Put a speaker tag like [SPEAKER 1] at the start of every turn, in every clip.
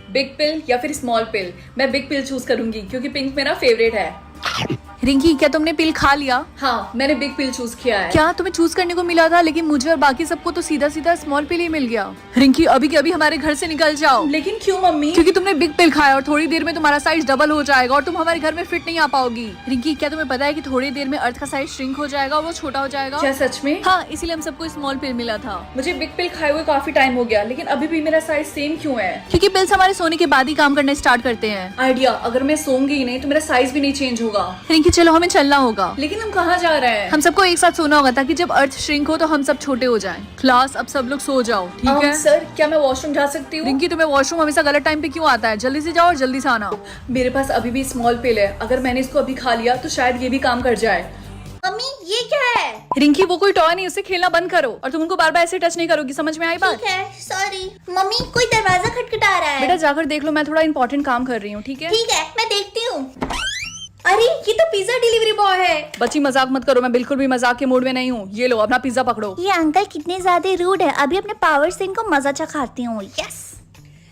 [SPEAKER 1] Big पिल या फिर small पिल? मैं बिग पिल चूज करूंगी क्योंकि पिंक मेरा फेवरेट है।
[SPEAKER 2] रिंकी, क्या तुमने पिल खा लिया?
[SPEAKER 1] हाँ, मैंने बिग पिल चूज किया है।
[SPEAKER 2] क्या तुम्हें चूज करने को मिला था, लेकिन मुझे और बाकी सबको तो सीधा सीधा स्मॉल पिल ही मिल गया। रिंकी, अभी के अभी हमारे घर से निकल जाओ।
[SPEAKER 1] लेकिन क्यों मम्मी?
[SPEAKER 2] क्योंकि तुमने बिग पिल खाया और थोड़ी देर में तुम्हारा साइज डबल हो जाएगा और तुम हमारे घर में फिट नहीं आ पाओगी। रिंकी, क्या तुम्हें पता है कि थोड़ी देर में अर्थ का साइज श्रिंक हो जाएगा और वो छोटा हो जाएगा?
[SPEAKER 1] क्या सच में?
[SPEAKER 2] हाँ, इसीलिए हम सबको स्मॉल पिल मिला था।
[SPEAKER 1] मुझे बिग पिल खाए हुए काफी टाइम हो गया, लेकिन अभी भी मेरा साइज सेम क्यों है?
[SPEAKER 2] क्योंकि पिल्स हमारे सोने के बाद ही काम करने स्टार्ट करते हैं।
[SPEAKER 1] आइडिया, अगर मैं सोऊंगी ही नहीं तो मेरा साइज भी नहीं चेंज होगा।
[SPEAKER 2] रिंकी, चलो हमें चलना होगा।
[SPEAKER 1] लेकिन हम कहाँ जा रहे हैं?
[SPEAKER 2] हम सबको एक साथ सोना होगा ताकि जब अर्थ श्रिंक हो तो हम सब छोटे हो जाएं। क्लास, अब सब लोग सो जाओ, ठीक है?
[SPEAKER 1] सर, क्या मैं वॉशरूम जा सकती हूँ?
[SPEAKER 2] रिंकी, तुम्हें वॉशरूम हमेशा गलत टाइम पे क्यों आता है? जल्दी से जाओ और जल्दी से आना।
[SPEAKER 1] मेरे पास अभी भी स्मॉल पिल है, अगर मैंने इसको अभी खा लिया तो शायद ये भी काम कर जाए।
[SPEAKER 3] मम्मी, ये क्या है?
[SPEAKER 2] रिंकी, वो कोई टॉय नहीं, उससे खेलना बंद करो और तुम उनको बार बार ऐसे टच नहीं करोगी, समझ में आई बात?
[SPEAKER 3] ठीक है, सॉरी। मम्मी, कोई दरवाजा खटखटा रहा है।
[SPEAKER 2] बेटा जाकर देख लो, मैं थोड़ा इंपॉर्टेंट काम कर रही हूँ, ठीक है?
[SPEAKER 3] ठीक है, मैं देखती हूँ। अरे, ये तो पिज्जा डिलीवरी बॉय है।
[SPEAKER 2] बच्ची, मजाक मत करो, मैं बिल्कुल भी मजाक के मूड में नहीं हूँ। ये लो, अपना पिज्जा पकड़ो।
[SPEAKER 3] ये अंकल कितने ज्यादा रूड है। अभी अपने पावर से इनको मजा चखाती हूँ। यस,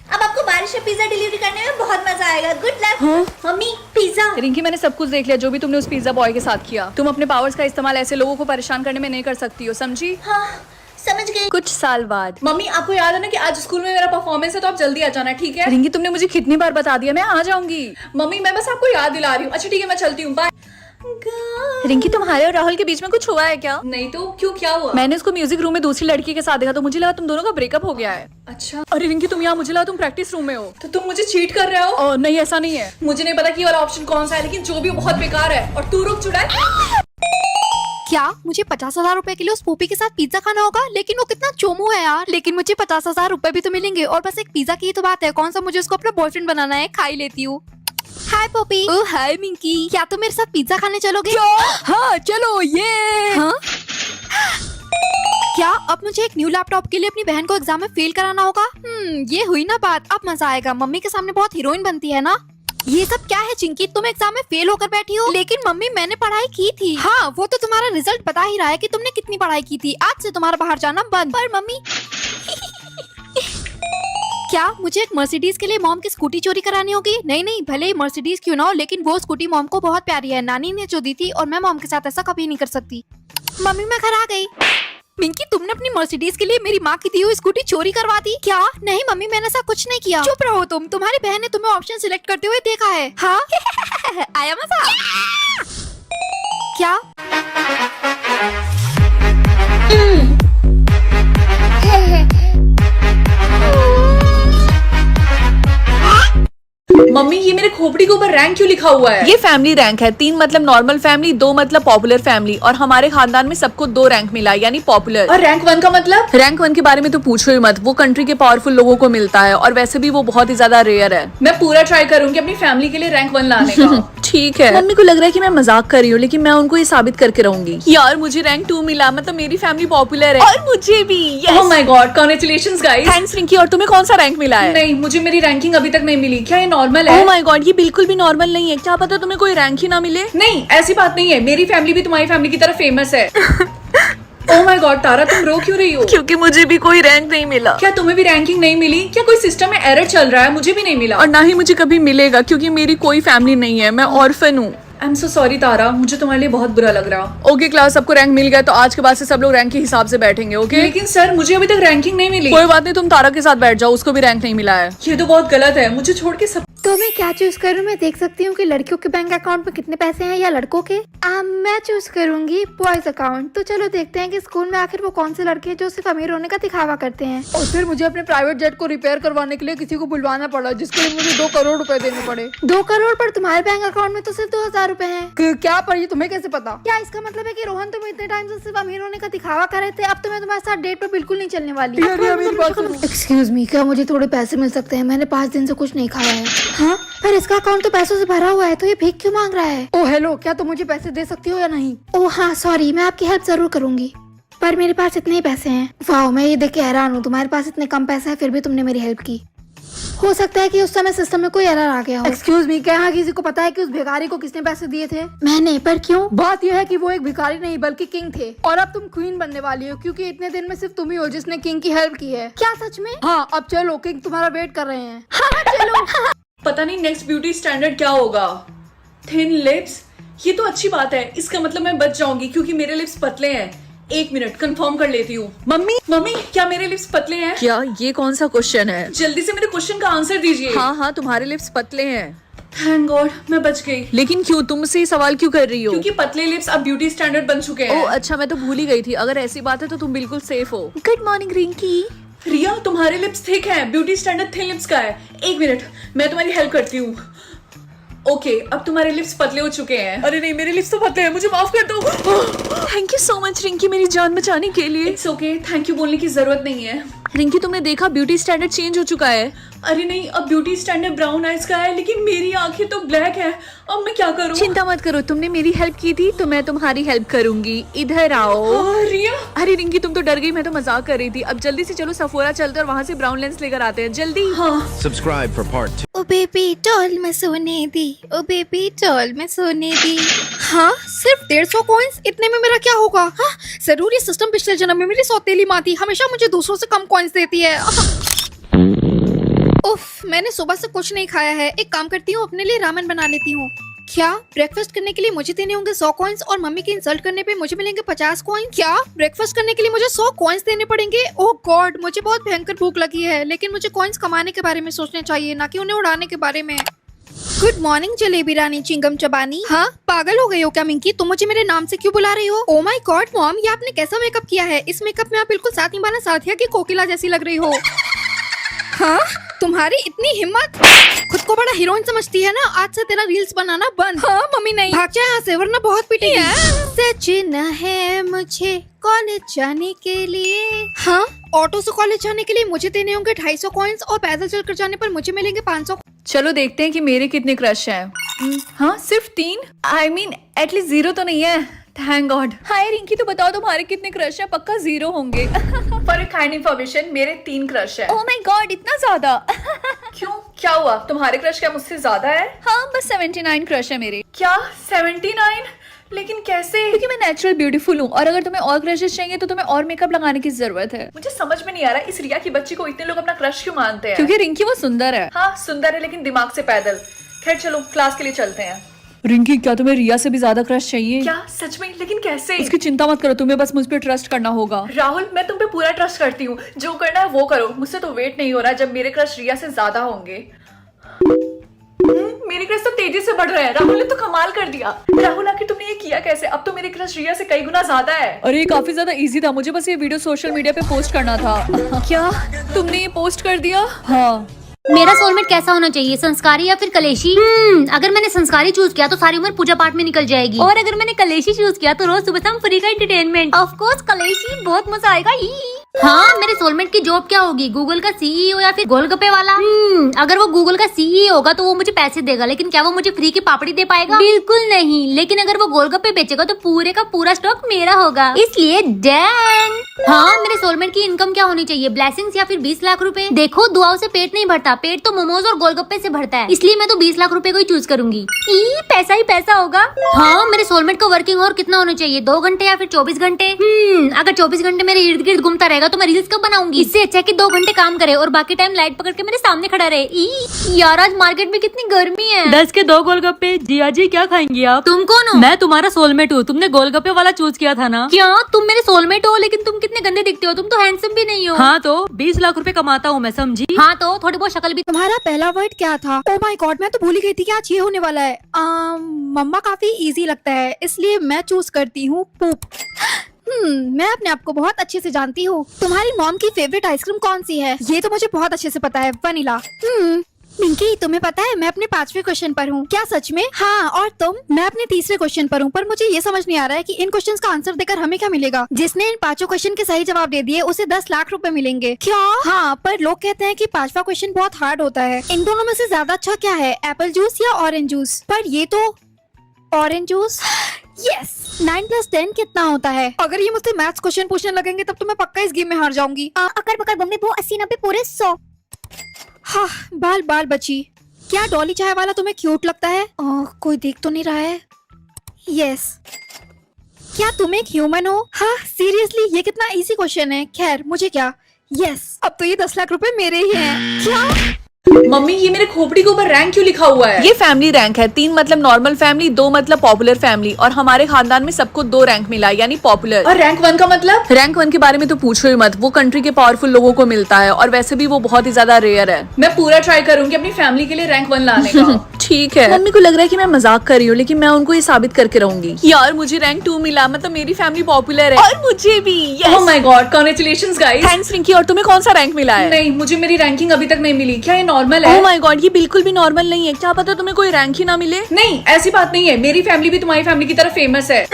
[SPEAKER 3] अब आपको बारिश में पिज्जा डिलीवरी करने में बहुत मजा आएगा। Good luck.
[SPEAKER 2] हाँ?
[SPEAKER 3] Mummy, pizza.
[SPEAKER 2] रिंकी, मैंने सब कुछ देख लिया, जो भी तुमने उस पिज्जा बॉय के साथ किया। तुम अपने पावर्स का इस्तेमाल ऐसे लोगों को परेशान करने में नहीं कर सकती हो, समझी?
[SPEAKER 3] हाँ, समझ गई।
[SPEAKER 2] कुछ साल बाद।
[SPEAKER 1] मम्मी, आपको याद है ना कि आज स्कूल में मेरा परफॉर्मेंस है, तो आप जल्दी आ जाना, ठीक है?
[SPEAKER 2] रिंकी, तुमने मुझे कितनी बार बता दिया, मैं आ जाऊंगी।
[SPEAKER 1] मम्मी, मैं बस आपको याद दिला रही हूँ। अच्छा ठीक है, मैं चलती हूँ, बाय।
[SPEAKER 2] रिंकी, तुम्हारे और राहुल के बीच में कुछ हुआ है क्या?
[SPEAKER 1] नहीं तो क्यों, क्या हुआ?
[SPEAKER 2] मैंने उसको म्यूजिक रूम में दूसरी लड़की के साथ देखा तो मुझे लगा तुम दोनों का ब्रेकअप हो गया है।
[SPEAKER 1] अच्छा,
[SPEAKER 2] अरे रिंकी, तुम यहाँ, मुझे लगा तुम प्रैक्टिस रूम में हो।
[SPEAKER 1] तो तुम मुझे चीट कर रहे हो?
[SPEAKER 2] नहीं, ऐसा नहीं है।
[SPEAKER 1] मुझे नहीं पता कि ये वाला ऑप्शन कौन सा है, लेकिन जो भी हो बहुत बेकार है। और तू रुक चुड़ा है।
[SPEAKER 4] क्या मुझे 50,000 रुपए के लिए उस पोपी के साथ पिज्जा खाना होगा? लेकिन वो कितना चोमू है यार। लेकिन मुझे 50,000 रुपए भी तो मिलेंगे और बस एक पिज्जा की ही तो बात है। कौन सा मुझे उसको अपना बॉयफ्रेंड बनाना है, खा ही लेती हूँ। हाय पोपी। ओह हाय मिंकी, क्या तुम मेरे साथ पिज्जा खाने चलोगे?
[SPEAKER 2] हाँ चलो, ये
[SPEAKER 4] हाँ? क्या अब मुझे एक न्यू लैपटॉप के लिए अपनी बहन को एग्जाम में फेल कराना होगा? ये हुई ना बात, अब मजा आएगा। मम्मी के सामने बहुत हीरोइन बनती है ना। ये सब क्या है चिंकी, तुम एग्जाम में फेल होकर बैठी हो? लेकिन मम्मी, मैंने पढ़ाई की थी। हाँ, वो तो तुम्हारा रिजल्ट बता ही रहा है कि तुमने कितनी पढ़ाई की थी। आज से तुम्हारा बाहर जाना बंद। पर मम्मी क्या मुझे एक मर्सिडीज के लिए मॉम की स्कूटी चोरी करानी होगी? नहीं नहीं, भले ही मर्सिडीज क्यों ना हो, लेकिन वो स्कूटी मॉम को बहुत प्यारी है। नानी ने जो दी थी और मैं मॉम के साथ ऐसा कभी नहीं कर सकती। मम्मी, मैं घर आ गई। मिंकी, तुमने अपनी मर्सिडीज के लिए मेरी माँ की दी हुई स्कूटी चोरी करवा दी क्या? नहीं मम्मी, मैंने ऐसा कुछ नहीं किया। चुप रहो तुम, तुम्हारी बहन ने तुम्हें ऑप्शन सिलेक्ट करते हुए देखा है। हाँ आया मजा? क्या?
[SPEAKER 1] मम्मी, ये मेरे खोपड़ी के ऊपर रैंक क्यों लिखा हुआ है?
[SPEAKER 2] ये फैमिली रैंक है। 3 मतलब नॉर्मल फैमिली, 2 मतलब पॉपुलर फैमिली, और हमारे खानदान में सबको 2 रैंक मिला, यानी पॉपुलर।
[SPEAKER 1] और रैंक 1 का मतलब?
[SPEAKER 2] रैंक 1 के बारे में तो पूछो ही मत, वो कंट्री के पावरफुल लोगों को मिलता है और वैसे भी वो बहुत ही ज्यादा रेयर है।
[SPEAKER 1] मैं पूरा ट्राई करूंगी अपनी फैमिली के लिए रैंक 1 लाने का।
[SPEAKER 2] ठीक है। मम्मी को लग रहा है कि मैं मजाक कर रही हूँ, लेकिन मैं उनको ये साबित करके रहूंगी। यार, मुझे रैंक 2 मिला, मतलब मेरी फैमिली पॉपुलर है। और मुझे भी।
[SPEAKER 1] Oh my God, congratulations guys.
[SPEAKER 2] Thanks Rinki. और तुम्हें कौन सा रैंक मिला है?
[SPEAKER 1] नहीं, मुझे मेरी रैंकिंग अभी तक नहीं मिली। क्या ये नॉर्मल है?
[SPEAKER 2] ओह माय गॉड, ये बिल्कुल भी नॉर्मल नहीं है। क्या पता तुम्हें कोई रैंक ही ना मिले।
[SPEAKER 1] नहीं, ऐसी बात नहीं है। मेरी फैमिली भी तुम्हारी फैमिली की तरह फेमस है। ओह माय गॉड तारा, तुम रो क्यों रही हो?
[SPEAKER 2] क्योंकि मुझे भी कोई रैंक नहीं मिला।
[SPEAKER 1] क्या तुम्हें भी रैंकिंग नहीं मिली? क्या कोई सिस्टम में एरर चल रहा है? मुझे भी नहीं मिला
[SPEAKER 2] और ना ही मुझे कभी मिलेगा, क्योंकि मेरी कोई फैमिली नहीं है, मैं ऑर्फन हूँ।
[SPEAKER 1] आई एम सो सॉरी तारा, मुझे तुम्हारे लिए बहुत बुरा लग रहा।
[SPEAKER 2] ओके क्लास, सबको रैंक मिल गया, तो आज के बाद से सब लोग रैंक के हिसाब से बैठेंगे, ओके?
[SPEAKER 1] लेकिन सर, मुझे अभी तक रैंकिंग नहीं मिली।
[SPEAKER 2] कोई बात नहीं, तुम तारा के साथ बैठ जाओ, उसको भी रैंक नहीं मिला है।
[SPEAKER 1] ये तो बहुत गलत है। मुझे छोड़ के सब।
[SPEAKER 4] तो मैं क्या चूज करूँ? मैं देख सकती हूँ कि लड़कियों के बैंक अकाउंट में कितने पैसे हैं या लड़कों के? मैं चूज करूंगी बॉयज अकाउंट। तो चलो देखते हैं कि स्कूल में आखिर वो कौन से लड़के हैं जो सिर्फ अमीर होने का दिखावा करते हैं।
[SPEAKER 2] और फिर मुझे अपने प्राइवेट जेट को रिपेयर करवाने के लिए किसी को बुलवाना पड़ा, जिसके लिए मुझे 2 करोड़ रुपए देने पड़े।
[SPEAKER 4] 2 करोड़? पर तुम्हारे बैंक अकाउंट में तो सिर्फ 2,000 रुपए हैं।
[SPEAKER 2] क्या? पर ये तुम्हें कैसे पता?
[SPEAKER 4] क्या इसका मतलब है कि रोहन, तुम इतने टाइम से सिर्फ अमीर होने का दिखावा कर रहे थे? अब तो मैं तुम्हारे साथ डेट पे बिल्कुल नहीं चलने वाली। एक्सक्यूज मी, क्या मुझे थोड़े पैसे मिल सकते हैं? मैंने 5 दिन से कुछ नहीं खाया है। हाँ, पर इसका अकाउंट तो पैसों से भरा हुआ है, तो ये भीख क्यों मांग रहा है?
[SPEAKER 2] ओ हेलो, क्या तुम मुझे पैसे दे सकती हो या नहीं?
[SPEAKER 4] ओह हाँ सॉरी, मैं आपकी हेल्प जरूर करूंगी, पर मेरे पास इतने ही पैसे हैं। वाह, मैं ये देख के हैरान हूँ, तुम्हारे पास इतने कम पैसे हैं फिर भी तुमने मेरी हेल्प की। हो सकता है कि उस समय सिस्टम में कोई एरर आ गया हो। एक्सक्यूज मी, क्या किसी को पता है कि उस भिखारी को किसने पैसे दिए थे? मैंने। पर क्यों? बात यह है कि वो एक भिखारी नहीं बल्कि किंग थे, और अब तुम क्वीन बनने वाली हो, क्योंकि इतने दिन में सिर्फ तुम ही हो जिसने किंग की हेल्प की है। क्या सच में? हाँ, अब चलो, किंग तुम्हारा वेट कर रहे हैं। हाँ चलो।
[SPEAKER 1] पता नहीं नेक्स्ट ब्यूटी स्टैंडर्ड क्या होगा। थिन लिप्स, ये तो अच्छी बात है, इसका मतलब मैं बच जाऊंगी क्योंकि मेरे लिप्स पतले हैं। 1 मिनट कंफर्म कर लेती हूँ। मम्मी क्या मेरे लिप्स पतले हैं?
[SPEAKER 2] क्या ये कौन सा क्वेश्चन है?
[SPEAKER 1] जल्दी से मेरे क्वेश्चन का आंसर दीजिए।
[SPEAKER 2] हाँ, तुम्हारे लिप्स पतले हैं।
[SPEAKER 1] थैंक गॉड, मैं बच गई।
[SPEAKER 2] लेकिन क्यों? तुम मुझसे ये सवाल क्यों कर रही हो?
[SPEAKER 1] क्योंकि पतले लिप्स अब ब्यूटी स्टैंडर्ड बन चुके हैं।
[SPEAKER 2] ओह अच्छा, मैं तो भूल ही गई थी। अगर ऐसी बात है तो तुम बिल्कुल सेफ हो। Good morning Rinki.
[SPEAKER 1] रिया, तुम्हारे लिप्स थिक हैं, ब्यूटी स्टैंडर्ड थिन लिप्स का है। 1 मिनट, मैं तुम्हारी हेल्प करती हूँ। ओके, अब तुम्हारे लिप्स पतले हो चुके हैं। अरे नहीं, मेरे लिप्स तो पतले हैं, मुझे माफ कर दो।
[SPEAKER 2] Thank you so much Rinki, मेरी जान बचाने के लिए।
[SPEAKER 1] इट्स ओके, थैंक यू बोलने की जरूरत नहीं है।
[SPEAKER 2] रिंकी, तुमने देखा ब्यूटी स्टैंडर्ड चेंज हो चुका है।
[SPEAKER 1] अरे नहीं, अब ब्यूटी स्टैंडर्ड ब्राउन आइज का है, लेकिन मेरी आंखें तो ब्लैक है। अब मैं क्या करूँ?
[SPEAKER 2] चिंता मत करो, तुमने मेरी हेल्प की थी तो मैं तुम्हारी हेल्प करूंगी। इधर आओ।
[SPEAKER 1] रिया,
[SPEAKER 2] अरे रिंकी, तुम तो डर गई, मैं तो मजाक कर रही थी। अब जल्दी से चलो, सफोरा चलते और वहाँ से ब्राउन लेंस लेकर आते हैं। जल्दी।
[SPEAKER 1] हाँ।
[SPEAKER 5] Subscribe for part 2.
[SPEAKER 4] ओ बेबी डॉल में सोने दी, ओ बेबी डॉल में सोने दी। हाँ, सिर्फ 150 कॉइंस, इतने में मेरा क्या होगा? हाँ, जरूर ये सिस्टम पिछले जन्म में मेरी सौतेली माँ थी, हमेशा मुझे दूसरों से कम कॉइंस देती है। उफ, मैंने सुबह से कुछ नहीं खाया है। एक काम करती हूँ, अपने लिए रामेन बना लेती हूँ। क्या ब्रेकफास्ट करने के लिए मुझे देने होंगे 100 कॉइंस और मम्मी के इंसल्ट करने पे मुझे मिलेंगे 50 कॉइंस? क्या ब्रेकफास्ट करने के लिए मुझे 100 कॉइंस देने पड़ेंगे? ओह गॉड, मुझे बहुत भयंकर भूख लगी है, लेकिन मुझे कॉइंस कमाने के बारे में सोचना चाहिए, ना कि उन्हें उड़ाने के बारे में। गुड मॉर्निंग जलेबी रानी चिंगम चबानी। हाँ, पागल हो गई हो क्या मिंकी? तुम मुझे मेरे नाम से क्यों बुला रही हो? ओ माय गॉड मॉम, ये आपने कैसा मेकअप किया है? इस मेकअप में आप बिल्कुल साथ निभाना साथिया की कोकिला जैसी लग रही हो। हाँ, तुम्हारी इतनी हिम्मत! खुद को बड़ा हीरोइन समझती है ना? आज से तेरा रील्स बनाना बंद। हाँ मम्मी नहीं। भाग जा यहाँ से, वरना बहुत पिटेगी। सच है मुझे कॉलेज जाने के लिए। हाँ, ऑटो से कॉलेज जाने के लिए मुझे देने होंगे 250 कॉइंस और पैदल चलकर जाने पर मुझे मिलेंगे 500।
[SPEAKER 2] चलो देखते हैं कि मेरे कितने क्रश हैं। हाँ, सिर्फ 3। आई मीन एटलीस्ट 0 तो नहीं है। Thank God. हाय रिंकी, तो बताओ तुम्हारे कितने क्रश हैं? पक्का 0 होंगे।
[SPEAKER 1] फॉर ए काइंड इन्फॉर्मेशन, मेरे 3 क्रश है।
[SPEAKER 2] ओह माय गॉड, इतना ज्यादा?
[SPEAKER 1] क्यों, क्या हुआ? तुम्हारे क्रश क्या मुझसे ज्यादा है?
[SPEAKER 2] हाँ, बस 79 क्रश है मेरे।
[SPEAKER 1] क्या 79? लेकिन कैसे?
[SPEAKER 2] क्योंकि मैं नेचुरल ब्यूटीफुल हूँ, और अगर तुम्हें और क्रशेस चाहिए तो तुम्हें और मेकअप लगाने की जरूरत है।
[SPEAKER 1] मुझे समझ में नहीं आ रहा इस रिया की बच्ची को इतने लोग अपना क्रश क्यों मानते हैं?
[SPEAKER 2] क्योंकि रिंकी वो सुंदर है।
[SPEAKER 1] हाँ सुंदर है, लेकिन दिमाग से पैदल। खैर चलो, क्लास के लिए चलते हैं।
[SPEAKER 2] रिंकी, क्या तुम्हें रिया से भी ज्यादा क्रश चाहिए?
[SPEAKER 1] क्या सच में? लेकिन कैसे?
[SPEAKER 2] उसकी चिंता मत करो, तुम्हें बस मुझ पे ट्रस्ट करना होगा।
[SPEAKER 1] राहुल, मैं तुम पे पूरा ट्रस्ट करती हूँ, जो करना है वो करो। मुझसे तो वेट नहीं हो रहा जब मेरे क्रश रिया से ज्यादा होंगे। मेरे क्रश तो तेजी से बढ़ रहे हैं। राहुल ने तो कमाल कर दिया। राहुल, आखिर तुमने ये किया कैसे? अब तो मेरे क्रश रिया से कई गुना ज्यादा है।
[SPEAKER 2] अरे ये काफी ज्यादा इजी था, मुझे बस ये वीडियो सोशल मीडिया पे पोस्ट करना था। क्या तुमने ये पोस्ट कर दिया? हाँ।
[SPEAKER 6] मेरा सोलमेट कैसा होना चाहिए, संस्कारी या फिर कलेशी? अगर मैंने संस्कारी चूज किया तो सारी उम्र पूजा पाठ में निकल जाएगी, और अगर मैंने कलेशी चूज किया तो रोज सुबह शाम फ्री का एंटरटेनमेंट। ऑफ कोर्स कलेशी, बहुत मजा आएगा। हाँ, मेरे सोलमेट की जॉब क्या होगी, गूगल का सीईओ या फिर गोलगप्पे वाला? अगर वो गूगल का सीईओ होगा तो वो मुझे पैसे देगा, लेकिन क्या वो मुझे फ्री की पापड़ी दे पाएगा? बिल्कुल नहीं। लेकिन अगर वो गोलगप्पे बेचेगा तो पूरे का पूरा स्टॉक मेरा होगा, इसलिए डैन। हाँ, मेरे सोलमेट की इनकम क्या होनी चाहिए, ब्लेसिंग्स या फिर 20 लाख रुपए? देखो, दुआओं से पेट नहीं भरता, पेट तो मोमोज और गोलगप्पे से भरता है, इसलिए मैं तो 20 लाख रुपए को ही चूज करूंगी। पैसा ही पैसा होगा। हाँ, मेरे सोलमेट को वर्किंग आवर कितना होना चाहिए, 2 घंटे या फिर 24 घंटे? अगर 24 घंटे मेरे इर्द गिर्द घूमता रहेगा तो मैं रील्स कब बनाऊंगी? इससे अच्छा है कि 2 घंटे काम करे और बाकी टाइम लाइट पकड़ के मेरे सामने खड़ा रहे। यार, आज मार्केट में कितनी गर्मी है।
[SPEAKER 7] 10 के 2 गोलगप्पे। जिया जी, क्या खाएंगी आप?
[SPEAKER 6] तुम कौन हो?
[SPEAKER 7] मैं तुम्हारा सोलमेट हूँ, तुमने गोलगप्पे वाला चूज किया था ना?
[SPEAKER 6] क्या तुम मेरे सोलमेट हो? लेकिन तुम कितने गंदे दिखते हो, तुम तो हैंडसम भी नहीं हो।
[SPEAKER 7] हाँ, तो 20 लाख रुपए कमाता हूँ मैं, समझी?
[SPEAKER 6] हाँ, तो थोड़ी बहुत शक्ल भी।
[SPEAKER 2] तुम्हारा पहला वर्ड क्या था? ओह माय गॉड, मैं तो भूल ही गई थी कि आज ये होने वाला है। मम्मा काफी इजी लगता है, इसलिए मैं चूज करती हूँ पूप। मैं अपने आप को बहुत अच्छे से जानती हूँ। तुम्हारी मॉम की फेवरेट आइसक्रीम कौन सी है? ये तो मुझे बहुत अच्छे से पता है, वनीला। मिंकी, तुम्हें पता है मैं अपने 5वें क्वेश्चन पर हूँ। क्या सच में? हाँ, और तुम? मैं अपने 3रे क्वेश्चन पर हूँ, पर मुझे ये समझ नहीं आ रहा है कि इन क्वेश्चंस का आंसर देकर हमें क्या मिलेगा। जिसने इन 5 क्वेश्चन के सही जवाब दे दिए उसे 10 लाख रुपए मिलेंगे। क्या? हाँ, पर लोग कहते हैं कि 5वां क्वेश्चन बहुत हार्ड होता है। इन दोनों में से ज्यादा अच्छा क्या है, एप्पल जूस या ऑरेंज जूस? पर ये तो ऑरेंज जूस। यस। 9 + 10 कितना होता है? अगर ये मुझसे मैथ्स क्वेश्चन पूछने लगेंगे तब तो मैं पक्का इस गेम में हार जाऊंगी।
[SPEAKER 3] अकर बकर बम्बे बो 80 90 पूरे 100।
[SPEAKER 2] हाँ, बाल बाल बची। क्या डॉली चाय वाला तुम्हें क्यूट लगता है? कोई देख तो नहीं रहा है। यस। क्या तुम एक ह्यूमन हो? हाँ, सीरियसली ये कितना इजी क्वेश्चन है। खैर मुझे क्या। यस, अब तो ये 10 लाख रुपए मेरे ही हैं। क्या?
[SPEAKER 1] मम्मी ये मेरे खोपड़ी के ऊपर रैंक क्यों लिखा हुआ है?
[SPEAKER 5] ये फैमिली रैंक है। 3 मतलब नॉर्मल फैमिली, 2 मतलब पॉपुलर फैमिली, और हमारे खानदान में सबको 2 रैंक मिला है, यानी पॉपुलर।
[SPEAKER 1] और रैंक 1 का मतलब?
[SPEAKER 5] रैंक 1 के बारे में तो पूछो ही मत, वो कंट्री के पावरफुल लोगों को मिलता है, और वैसे भी वो बहुत ही ज्यादा रेयर है।
[SPEAKER 1] मैं पूरा ट्राई करूंगी अपनी फैमिली के लिए रैंक 1 लाने का।
[SPEAKER 5] ठीक है। मम्मी को लग रहा है कि मैं मजाक कर रही हूँ, लेकिन मैं उनको ये साबित करके रहूंगी। यार मुझे रैंक 2 मिला, मतलब मेरी फैमिली पॉपुलर है। और मुझे भी।
[SPEAKER 1] Oh my God, congratulations guys.
[SPEAKER 5] Thanks Rinki. और तुम्हें कौन सा रैंक मिला है?
[SPEAKER 1] नहीं, मुझे मेरी रैंकिंग अभी तक नहीं मिली। क्या ये नॉर्मल है?
[SPEAKER 5] ओह माय गॉड, ये बिल्कुल भी नॉर्मल नहीं है। क्या पता तुम्हें कोई रैंक ही ना मिले।
[SPEAKER 1] नहीं, ऐसी बात नहीं है। मेरी फैमिली भी तुम्हारी फैमिली की तरह फेमस है।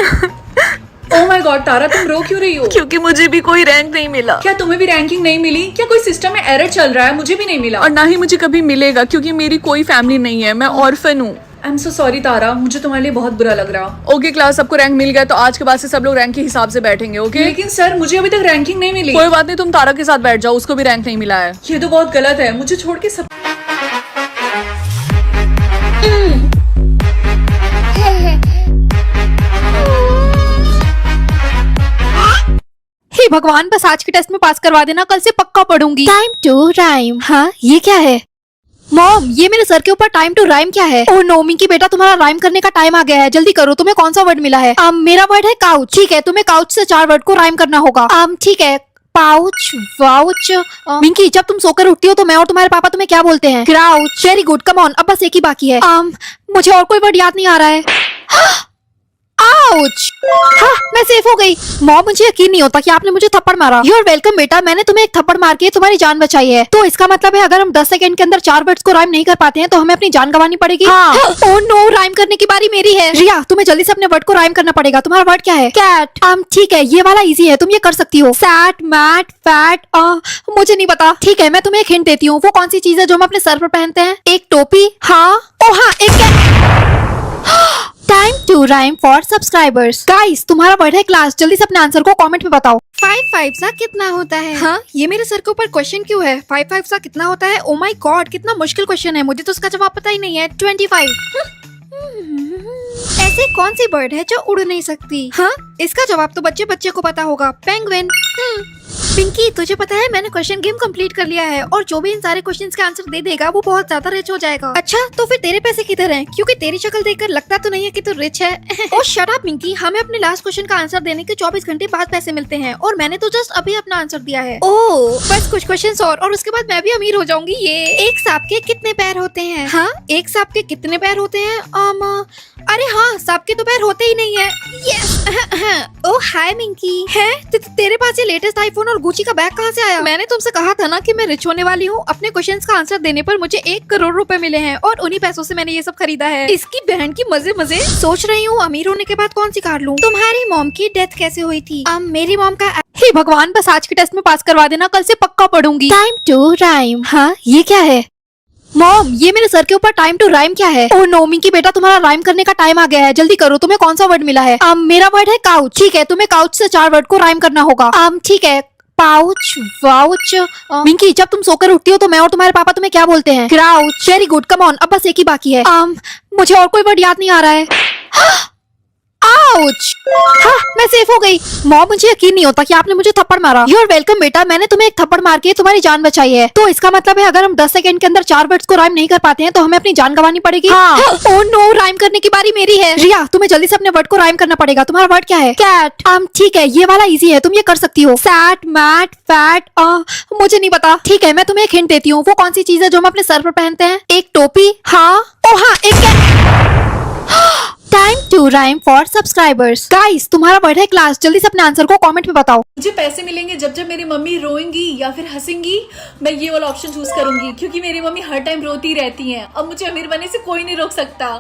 [SPEAKER 1] ओह माय गॉड तारा, तुम रो क्यों रही हो?
[SPEAKER 5] क्योंकि मुझे भी कोई रैंक नहीं मिला।
[SPEAKER 1] क्या तुम्हें भी रैंकिंग नहीं मिली? क्या कोई सिस्टम में एरर चल रहा है? मुझे भी नहीं मिला।
[SPEAKER 5] और ना ही मुझे कभी मिलेगा, क्योंकि मेरी कोई फैमिली नहीं है। मैं ऑर्फन हूँ।
[SPEAKER 1] आई एम सो सॉरी तारा, मुझे तुम्हारे लिए बहुत बुरा लग रहा।
[SPEAKER 5] ओके क्लास, सबको रैंक मिल गया, तो आज के बाद से सब लोग रैंक के हिसाब से बैठेंगे। ओके?
[SPEAKER 1] लेकिन सर मुझे अभी तक रैंकिंग नहीं मिली।
[SPEAKER 5] कोई बात नहीं, तुम तारा के साथ बैठ जाओ, उसको भी रैंक नहीं मिला है।
[SPEAKER 1] ये तो बहुत गलत है। मुझे छोड़ के सब।
[SPEAKER 2] हे भगवान, बस आज के टेस्ट में पास करवा देना, कल से पक्का पढ़ूंगी। Time to rhyme. हाँ, ये क्या है? मॉम, ये मेरे सर के ऊपर टाइम टू राइम क्या है? ओह नो मिंकी बेटा, तुम्हारा राइम करने का टाइम आ गया है, जल्दी करो। तुम्हें कौन सा वर्ड मिला है? मेरा वर्ड है काउच। ठीक है, तुम्हें काउच से 4 वर्ड को राइम करना होगा। ठीक है, पाउच, वाउच। मिंकी, जब तुम सोकर उठती हो तो मैं और तुम्हारे पापा तुम्हें क्या बोलते हैं? Crouch. Very good, come on, अब बस एक ही बाकी है। मुझे और कोई वर्ड याद नहीं आ रहा है। आउच। हाँ, मैं सेफ हो गई। मॉम, मुझे यकीन नहीं होता कि आपने मुझे थप्पड़ मारा। यू आर वेलकम बेटा, मैंने तुम्हें एक थप्पड़ मार के तुम्हारी जान बचाई है। तो इसका मतलब है अगर हम 10 सेकंड के अंदर 4 वर्ड्स को राइम नहीं कर पाते हैं तो हमें अपनी जान गंवानी पड़ेगी। हाँ। ओह नो, राइम करने की बारी मेरी है। रिया, तुम्हें जल्दी से अपने वर्ड को राइम करना पड़ेगा। तुम्हारा वर्ड क्या है? कैट। ठीक है, ये वाला इजी है, तुम ये कर सकती हो। Sat, mat, fat. मुझे नहीं पता। ठीक है, मैं तुम्हें एक हिंट देती हूँ। वो कौन सी चीज है जो हम अपने सर पर पहनते हैं? एक टोपी। हाँ। ओ हाँ, एक time to rhyme for subscribers. Guys, तुम्हारा वर्ड है क्लास। जल्दी से अपने आंसर को कमेंट में बताओ। 5 5 सा कितना होता है? हाँ, ये मेरे सर के ऊपर क्वेश्चन क्यों है? 5 5 सा कितना होता है? ओ माय गॉड, कितना मुश्किल क्वेश्चन है, मुझे तो उसका जवाब पता ही नहीं है। 25। ऐसी कौन सी बर्ड है जो उड़ नहीं सकती? हाँ, इसका जवाब तो बच्चे बच्चे को पता होगा। पेंगुइन। पिंकी, तुझे पता है मैंने क्वेश्चन गेम कंप्लीट कर लिया है, और जो भी इन सारे क्वेश्चंस के आंसर दे देगा वो बहुत ज्यादा रिच हो जाएगा। अच्छा, तो फिर तेरे पैसे किधर हैं? क्योंकि तेरी शक्ल देखकर लगता तो नहीं है कि तू रिच है। ओह शट अप पिंकी, हमें अपने लास्ट क्वेश्चन का आंसर देने के 24 घंटे बाद पैसे मिलते हैं, और मैंने तो जस्ट अभी अपना आंसर दिया है। ओह, बस कुछ क्वेश्चन और उसके बाद मैं भी अमीर हो जाऊंगी। ये एक सांप के कितने पैर होते हैं? हाँ, एक सांप के कितने पैर होते हैं? अरे हाँ, सांप के तो पैर होते ही नहीं है। यस। ओह हाय मिंकी। है तेरे पास ये लेटेस्ट आईफोन और गुची का बैग कहाँ से आया? मैंने तुमसे कहा था ना कि मैं रिच होने वाली हूँ। अपने क्वेश्चंस का आंसर देने पर मुझे 1 करोड़ रुपए मिले हैं, और उन्हीं पैसों से मैंने ये सब खरीदा है। इसकी बहन की मजे मजे। सोच रही हूँ अमीर होने के बाद कौन सी कार लूँ। तुम्हारी मॉम की डेथ कैसे हुई थी? मेरी मॉम का। हे भगवान, बस आज के टेस्ट में पास करवा देना, कल से पक्का पढ़ूंगी। Time to rhyme. हाँ, ये क्या है? मॉम, ये मेरे सर के ऊपर टाइम टू राइम क्या है? ओह नो मिंकी बेटा, तुम्हारा राइम करने का टाइम आ गया है, जल्दी करो। तुम्हें कौन सा वर्ड मिला है? मेरा वर्ड है काउच। ठीक है, तुम्हें काउच से 4 वर्ड को राइम करना होगा। ठीक है, पाउच, वाउच। मिंकी, जब तुम सोकर उठती हो तो मैं और तुम्हारे पापा तुम्हें क्या बोलते हैं? Crouch. Very good, come on, अब बस एक ही बाकी है। मुझे और कोई वर्ड याद नहीं आ रहा है। आउच। हाँ, मैं सेफ हो गई। मॉम, मुझे यकीन नहीं होता कि आपने मुझे थप्पड़ मारा। यू आर वेलकम बेटा, मैंने तुम्हें एक थप्पड़ मार के तुम्हारी जान बचाई है। तो इसका मतलब है अगर हम 10 सेकंड के अंदर 4 वर्ड्स को राइम नहीं कर पाते हैं तो हमें अपनी जान गंवानी पड़ेगी। हाँ। ओह नो, राइम करने की बारी मेरी है। रिया, तुम्हें जल्दी से अपने वर्ड को राइम करना पड़ेगा। तुम्हारा वर्ड क्या है? कैट। ठीक है, ये वाला इजी है, तुम ये कर सकती हो। Sat, mat, fat. मुझे नहीं पता। ठीक है, मैं तुम्हें एक हिंट देती हूँ। वो कौन सी चीज है जो हम अपने सर पर पहनते हैं? एक टोपी। हाँ। ओ हाँ, एक time to rhyme for subscribers. Guys, तुम्हारा वर्ड है क्लास। जल्दी से अपने आंसर को कमेंट में बताओ।
[SPEAKER 1] मुझे पैसे मिलेंगे जब जब मेरी मम्मी रोएंगी या फिर हंसेंगी। मैं ये वाला ऑप्शन चूज करूंगी, क्योंकि मेरी मम्मी हर टाइम रोती रहती हैं। अब मुझे अमीर बनने से कोई नहीं रोक सकता।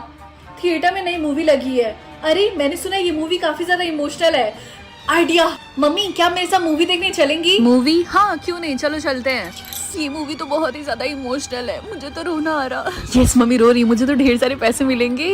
[SPEAKER 1] थिएटर में नई मूवी लगी है। अरे, मैंने सुना ये मूवी काफी ज्यादा इमोशनल है। आइडिया। मम्मी, क्या मेरे साथ मूवी देखने चलेंगी?
[SPEAKER 5] मूवी? हाँ, क्यों नहीं, चलो चलते हैं। ये मूवी तो बहुत ही ज्यादा इमोशनल है, मुझे तो रोना आ रहा। यस मम्मी रो रही है, मुझे तो ढेर सारे पैसे मिलेंगे।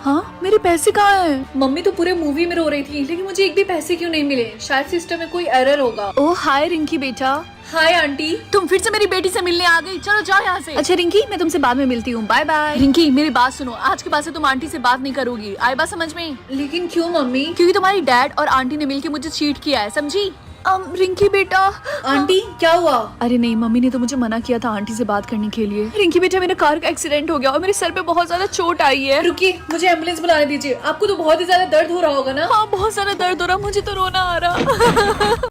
[SPEAKER 5] हाँ मेरे पैसे कहाँ हैं?
[SPEAKER 1] मम्मी तो पूरे मूवी में रो रही थी, लेकिन मुझे एक भी पैसे क्यों नहीं मिले? शायद सिस्टम में कोई एरर होगा।
[SPEAKER 5] ओह हाय रिंकी बेटा,
[SPEAKER 1] हाय आंटी।
[SPEAKER 5] तुम फिर से मेरी बेटी से मिलने आ गई। चलो जाओ यहाँ से। अच्छा रिंकी, मैं तुमसे बाद में मिलती हूँ, बाय बाय। रिंकी मेरी बात सुनो, आज के बाद से तुम आंटी से बात नहीं करोगी, आई बात समझ में?
[SPEAKER 1] लेकिन क्यों मम्मी?
[SPEAKER 5] क्योंकि तुम्हारी डैड और आंटी ने मिलके मुझे चीट किया है, समझी? रिंकी बेटा।
[SPEAKER 1] आंटी क्या हुआ?
[SPEAKER 5] अरे नहीं, मम्मी ने तो मुझे मना किया था आंटी से बात करने के लिए। रिंकी बेटा, मेरे कार का एक्सीडेंट हो गया और मेरे सर पे बहुत ज्यादा चोट आई है।
[SPEAKER 1] रुकिए, मुझे एम्बुलेंस बुलाने दीजिए। आपको तो बहुत ही ज्यादा दर्द हो रहा होगा ना?
[SPEAKER 5] हाँ बहुत ज्यादा दर्द हो रहा, मुझे तो रोना आ रहा।